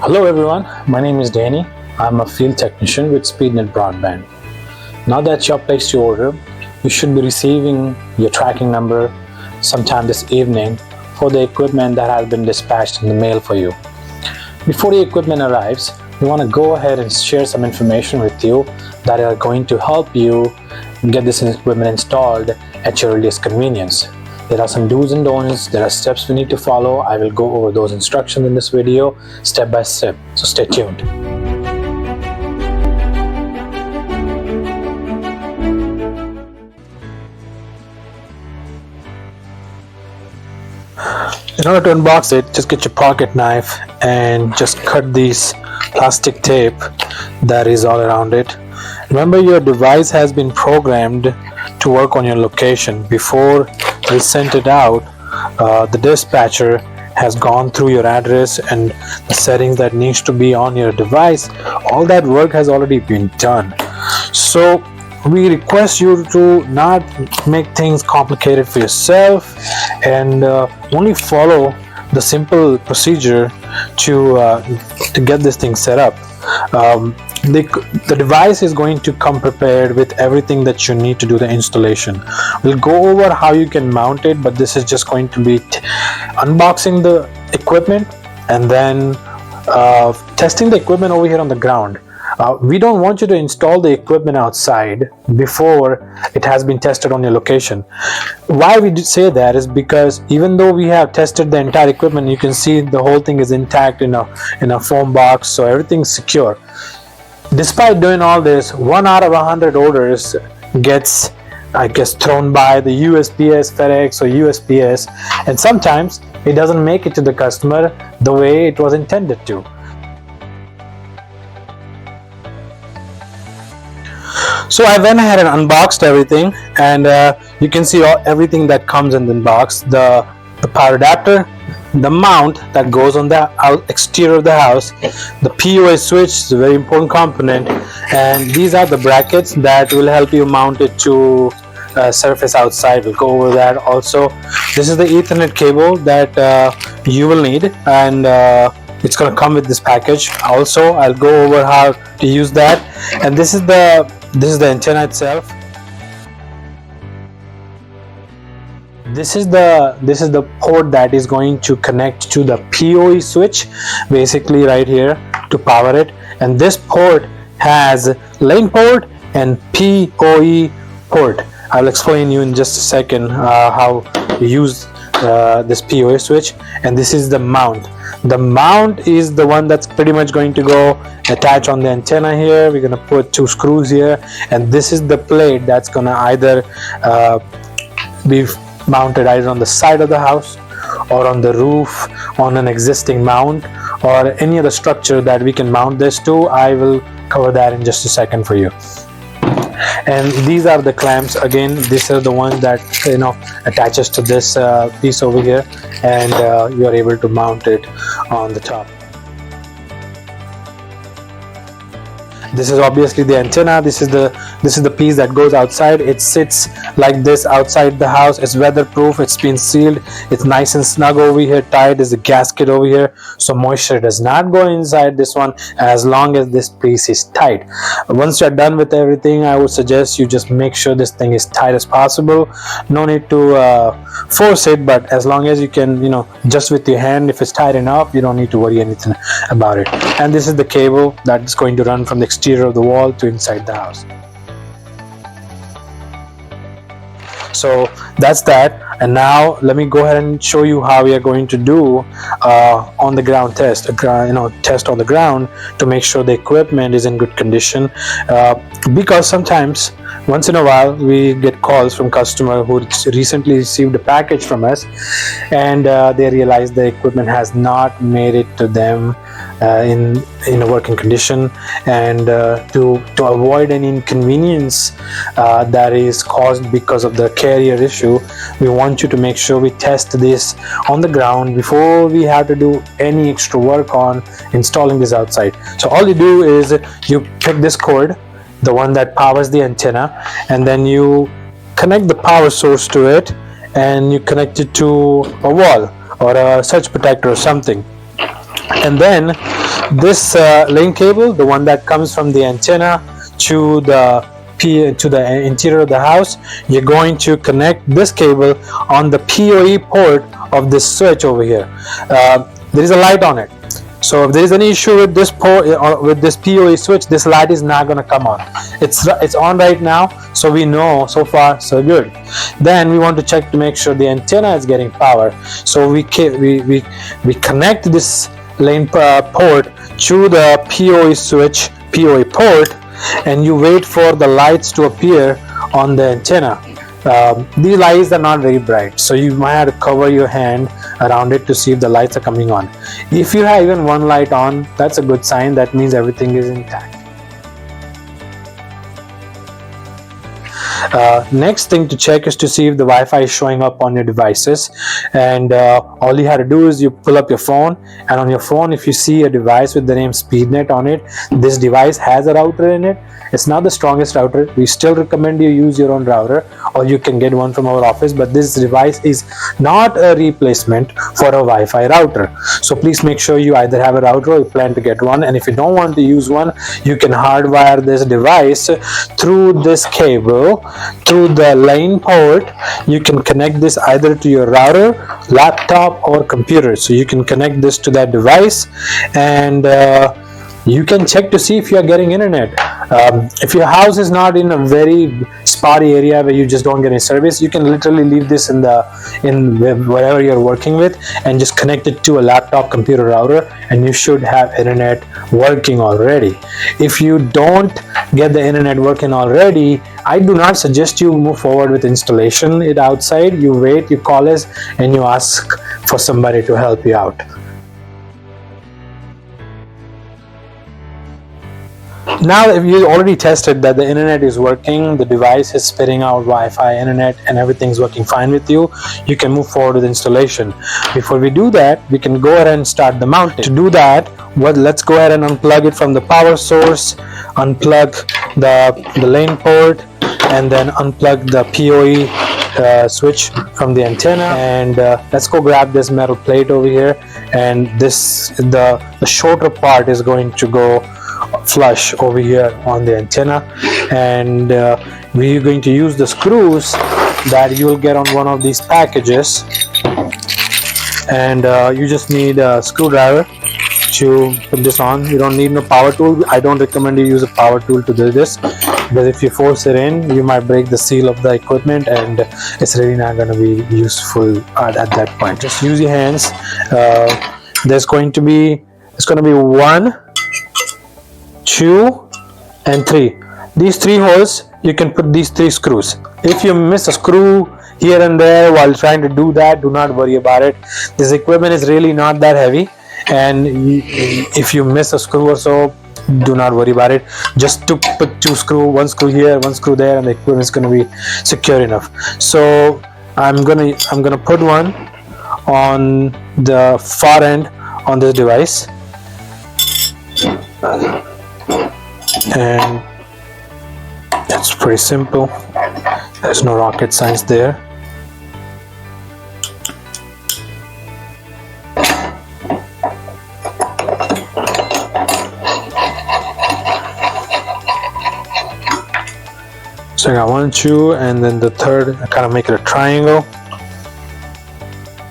Hello everyone, my name is Danny. I'm a field technician with SpeedNet Broadband. Now that you have placed your order, you should be receiving your tracking number sometime this evening for the equipment that has been dispatched in the mail for you. Before the equipment arrives, we want to go ahead and share some information with you that are going to help you get this equipment installed at your earliest convenience. There are some do's and don'ts, there are steps we need to follow. I will go over those instructions in this video step by step, so stay tuned. In order to unbox it, just get your pocket knife and just cut these plastic tape that is all around it. Remember, your device has been programmed to work on your location. Before we sent it out, the dispatcher has gone through your address and the settings that needs to be on your device. All that work has already been done. So we request you to not make things complicated for yourself and only follow the simple procedure to get this thing set up. The device is going to come prepared with everything that you need to do the installation. We'll go over how you can mount it, but this is just going to be unboxing the equipment and then testing the equipment over here on the ground. We don't want you to install the equipment outside before it has been tested on your location. Why we say that is because even though we have tested the entire equipment, you can see the whole thing is intact in a foam box, so everything's secure. Despite doing all this, 1 out of 100 orders gets, I guess, thrown by the USPS, FedEx, or USPS, and sometimes it doesn't make it to the customer the way it was intended to. So I went ahead and unboxed everything, and you can see everything that comes in the box: the power adapter, the mount that goes on the exterior of the house, the POA switch is a very important component, and these are the brackets that will help you mount it to surface outside. We'll go over that also. This is the Ethernet cable that you will need, and it's going to come with this package. Also, I'll go over how to use that, and this is the antenna itself. This is the port that is going to connect to the PoE switch, basically right here, to power it. And this port has lane port and PoE port. I'll explain you in just a second how to use this PoE switch. And this is the mount. The mount is the one that's pretty much going to go attach on the antenna here. We're going to put 2 screws here, and this is the plate that's going to either be mounted either on the side of the house or on the roof on an existing mount or any other structure that we can mount this to. I will cover that in just a second for you. And these are the clamps. Again, these are the ones that attaches to this piece over here, and you are able to mount it on the top. This is obviously the antenna. This is the piece that goes outside. It sits like this outside the house. It's weatherproof. It's been sealed. It's nice and snug over here. Tied is a gasket over here, so moisture does not go inside this one as long as this piece is tight. Once you're done with everything, I would suggest you just make sure this thing is tight as possible. No need to force it, but as long as you can, just with your hand, if it's tight enough, you don't need to worry anything about it. And this is the cable that's going to run from the exterior of the wall to inside the house. So that's that, and now let me go ahead and show you how we are going to do on the ground test, test on the ground to make sure the equipment is in good condition, because sometimes once in a while we get calls from customer who recently received a package from us, and they realize the equipment has not made it to them in a working condition, and to avoid any inconvenience that is caused because of the carrier issue, we want you to make sure we test this on the ground before we have to do any extra work on installing this outside. So all you do is you pick this cord, the one that powers the antenna, and then you connect the power source to it, and you connect it to a wall or a surge protector or something. And then this lane cable, the one that comes from the antenna to the interior of the house, you're going to connect this cable on the PoE port of this switch over here. There is a light on it, so if there is any issue with this port with this PoE switch, this light is not going to come on. It's on right now, so we know so far so good. Then we want to check to make sure the antenna is getting power, so we connect this lane port to the PoE switch PoE port, and you wait for the lights to appear on the antenna. These lights are not very bright, so you might have to cover your hand around it to see if the lights are coming on. If you have even one light on, that's a good sign. That means everything is intact. Next thing to check is to see if the Wi-Fi is showing up on your devices, and all you have to do is you pull up your phone, and on your phone, if you see a device with the name SpeedNet on it, this device has a router in it. It's not the strongest router. We still recommend you use your own router, or you can get one from our office, but this device is not a replacement for a Wi-Fi router. So please make sure you either have a router or you plan to get one, and if you don't want to use one, you can hardwire this device through this cable through the lane port. You can connect this either to your router, laptop, or computer. So you can connect this to that device, and you can check to see if you are getting internet. If your house is not in a very spotty area where you just don't get any service, you can literally leave this in wherever you're working with and just connect it to a laptop, computer, router, and you should have internet working already. If you don't get the internet working already, I do not suggest you move forward with installation it outside. You wait, you call us, and you ask for somebody to help you out. Now, if you already tested that the internet is working, the device is spitting out Wi-Fi, internet, and everything's working fine with you, you can move forward with installation. Before we do that, we can go ahead and start the mounting. To do that, let's go ahead and unplug it from the power source, unplug the lane port, and then unplug the PoE switch from the antenna, and let's go grab this metal plate over here, and the shorter part is going to go flush over here on the antenna, and we're going to use the screws that you'll get on one of these packages, and you just need a screwdriver to put this on. You don't need no power tool. I don't recommend you use a power tool to do this, because if you force it in, you might break the seal of the equipment, and it's really not going to be useful at that point. Just use your hands. It's going to be 1, 2, and 3. These 3 holes, you can put these 3 screws. If you miss a screw here and there while trying to do that, do not worry about it. This equipment is really not that heavy, and if you miss a screw or so, do not worry about it. Just to put 2 screws, 1 screw here, 1 screw there, and the equipment is going to be secure enough. So I'm gonna put one on the far end on this device, and it's pretty simple. There's no rocket science there. So I got 1, 2, and then the third, I kind of make it a triangle.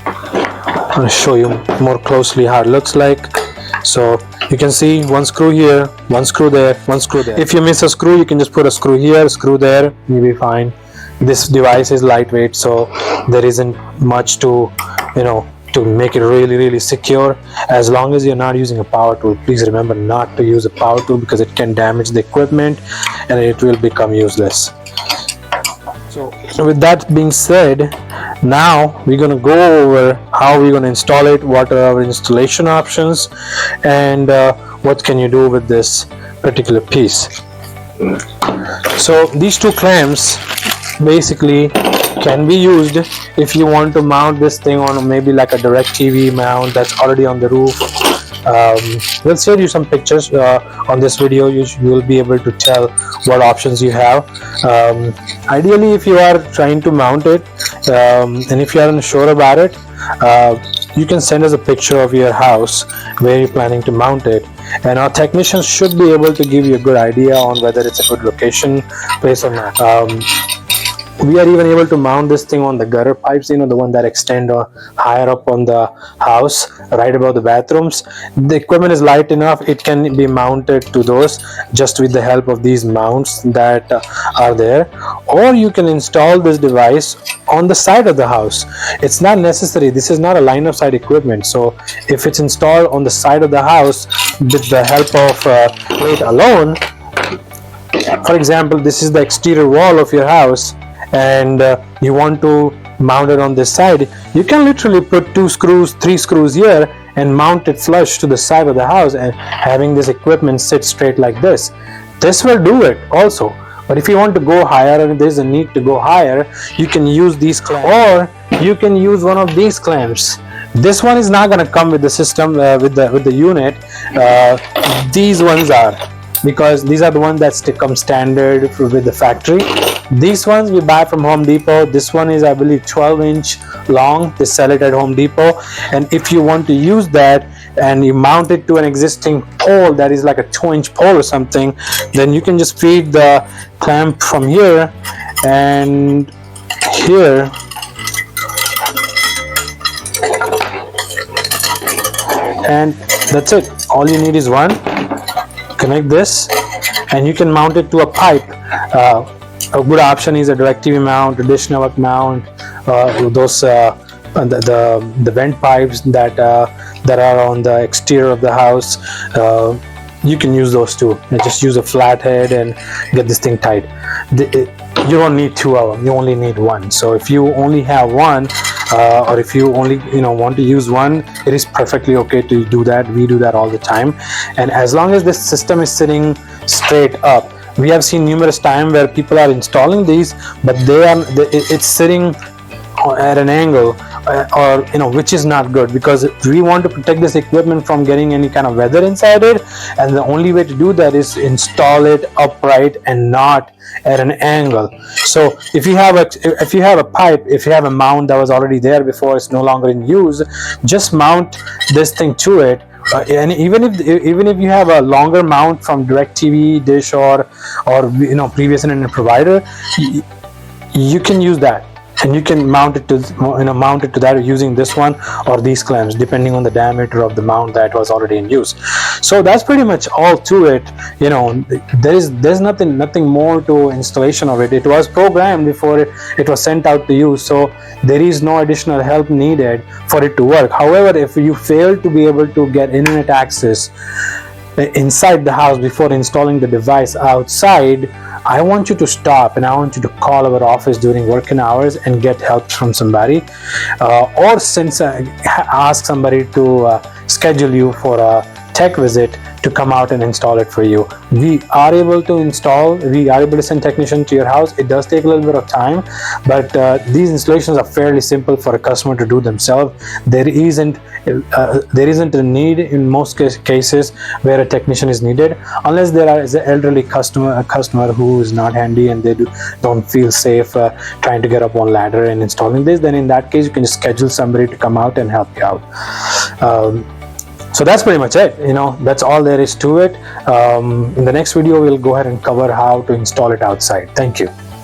I'm going to show you more closely how it looks like. So you can see 1 screw here, 1 screw there, 1 screw there. If you miss a screw, you can just put a screw here, a screw there, you'll be fine. This device is lightweight, so there isn't much to make it really secure. As long as you're not using a power tool, please remember not to use a power tool, because it can damage the equipment and it will become useless. So with that being said, now we're going to go over how we're going to install it, what are our installation options, and what can you do with this particular piece. So these 2 clamps basically can be used if you want to mount this thing on maybe like a DirecTV mount that's already on the roof. We'll show you some pictures on this video. You will be able to tell what options you have. Ideally, if you are trying to mount it and if you aren't sure about it, you can send us a picture of your house where you're planning to mount it, and our technicians should be able to give you a good idea on whether it's a good location place or not. We are even able to mount this thing on the gutter pipes, the one that extend higher up on the house, right above the bathrooms. The equipment is light enough, it can be mounted to those just with the help of these mounts that are there. Or you can install this device on the side of the house. It's not necessary, this is not a line of sight equipment, so if it's installed on the side of the house with the help of plate alone, for example, this is the exterior wall of your house, and you want to mount it on this side, you can literally put 2 screws, 3 screws here and mount it flush to the side of the house, and having this equipment sit straight like this. This will do it also. But if you want to go higher, and there's a need to go higher, you can use these clamps, or you can use one of these clamps. This one is not going to come with the system, with the unit. These ones are, because these are the ones that come standard with the factory. These ones we buy from Home Depot. This one is, I believe, 12-inch long. They sell it at Home Depot. And if you want to use that and you mount it to an existing pole that is like a 2-inch pole or something, then you can just feed the clamp from here and here, and that's it. All you need is one. Connect this and you can mount it to a pipe. A good option is a DirecTV mount, a dish network mount, those the vent pipes that are on the exterior of the house. You can use those too. Just use a flathead and get this thing tight. You don't need 2 of them, you only need one. So if you only have one, or if you only want to use one, it is perfectly okay to do that. We do that all the time, and as long as this system is sitting straight up, we have seen numerous times where people are installing these, but it's sitting at an angle, or which is not good, because we want to protect this equipment from getting any kind of weather inside it, and the only way to do that is install it upright and not at an angle. So if you have a pipe, if you have a mount that was already there before, it's no longer in use, just mount this thing to it. And even if you have a longer mount from DirecTV, Dish, or previous internet provider, you can use that, and you can mount it to that using this one or these clamps, depending on the diameter of the mount that was already in use. So that's pretty much all to it. There's nothing more to installation of it. It was programmed before it was sent out to you, so there is no additional help needed for it to work. However, if you fail to be able to get internet access inside the house before installing the device outside, I want you to stop and I want you to call our office during working hours and get help from somebody, or ask somebody to schedule you for a tech visit to come out and install it for you. We are able to send technicians to your house. It does take a little bit of time, but these installations are fairly simple for a customer to do themselves. There isn't a need in most cases where a technician is needed, unless there is an elderly customer who is not handy and they don't feel safe trying to get up on ladder and installing this. Then in that case, you can just schedule somebody to come out and help you out. So that's pretty much it. That's all there is to it. In the next video, we'll go ahead and cover how to install it outside. Thank you.